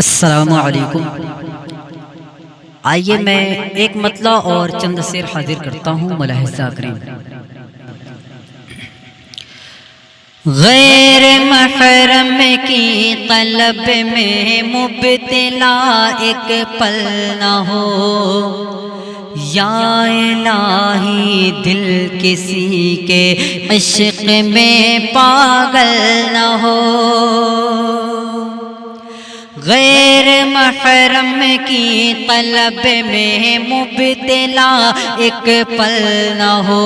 السلام علیکم۔ آئیے میں ایک مطلع اور چند شعر حاضر کرتا ہوں، ملاحظہ کریں۔ غیر محرم کی طلب میں مبتلا ایک پل نہ ہو، یا الہی دل کسی کے عشق میں پاگل نہ ہو۔ غیر محرم کی طلب میں مبتلا ایک پل نہ ہو،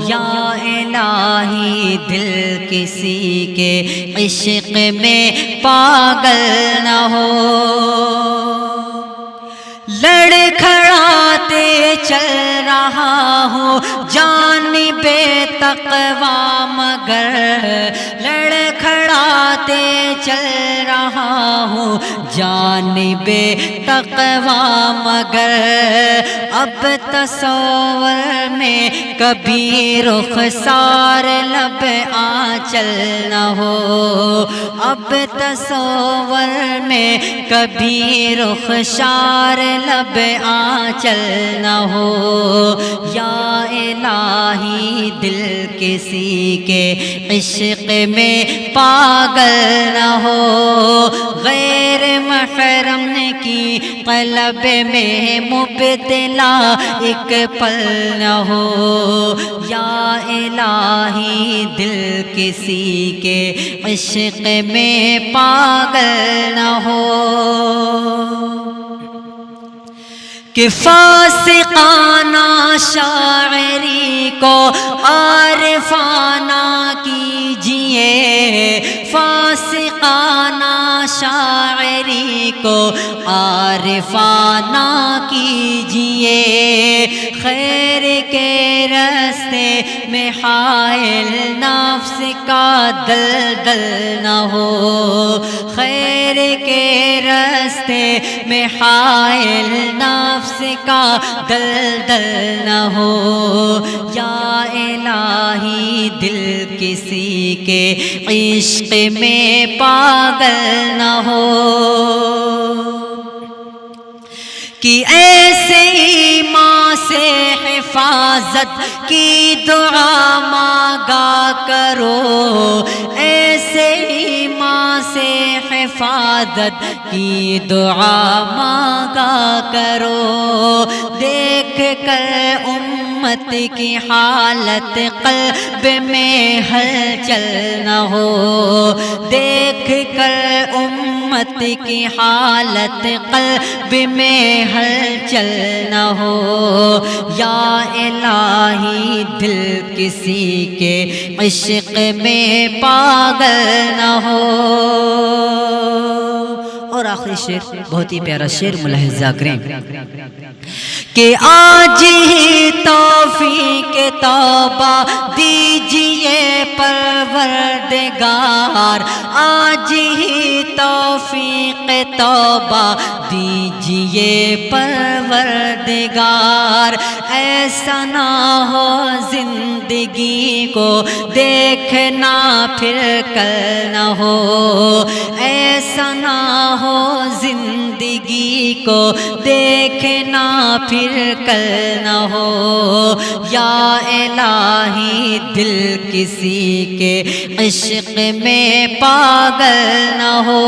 یا الہی دل کسی کے عشق میں پاگل نہ ہو۔ لڑکھڑاتے چل رہا ہوں جانب تقویٰ، مگر لڑکھڑاتے چل رہا ہوں جانب تقویٰ، مگر اب تصور میں کبھی رخسار لب آنچل نہ ہو، اب تصور میں کبھی رخسار لب آنچل نہ ہو، یا الہی دل کسی کے عشق میں پاگل نہ ہو۔ غیر محرم کی طلب میں مبتلا ایک پل نہ ہو، یا الہی دل کسی کے عشق میں پاگل نہ ہو۔ کہ فاسقانہ شاعری کو عارفانہ کیجئے، فاسقانہ شاعری کو عارفانہ کیجئے، خیر کے راستے میں حائل نفس کا دلدل نہ ہو، خیر کے راستے میں حائل نفس کا دلدل نہ ہو، یا الہی دل کسی کے عشق میں پاگل نہ ہو۔ کہ ایسے ایمان سے حفاظت کی دعا مانگا کرو، ایسے ایمان سے حفاظت کی دعا مانگا کرو، دیکھ کر امت کی حالت قلب میں ہلچل نہ ہو، دیکھ کر امت کی حالت قلب میں ہلچل نہ ہو، یا الہی دل کسی کے عشق میں پاگل نہ ہو۔ اور آخری شعر بہت ہی پیارا شعر، ملاحظہ کریں کہ آج ہی توفیق توبہ دیجئے پروردگار، آج ہی توفیق توبہ دیجئے پروردگار، ایسا نہ ہو زندگی کو دیکھنا پھر کل نہ ہو، ایسا نہ ہو زندگی کو دیکھنا پھر کل نہ ہو، یا الہی دل کسی کے عشق میں پاگل نہ ہو۔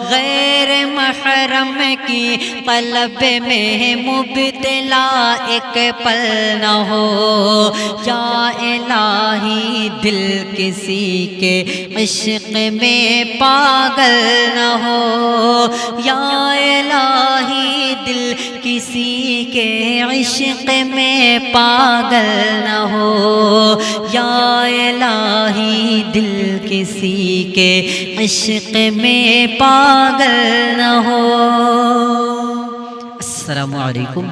غیر محرم کی طلب میں مبتلا ایک پل نہ ہو، یا الہی دل کسی کے عشق میں پاگل نہ ہو، یا الہی دل کسی کے عشق میں پاگل نہ ہو، یا الہی دل کسی کے عشق میں پاگل نہ ہو۔ السلام علیکم۔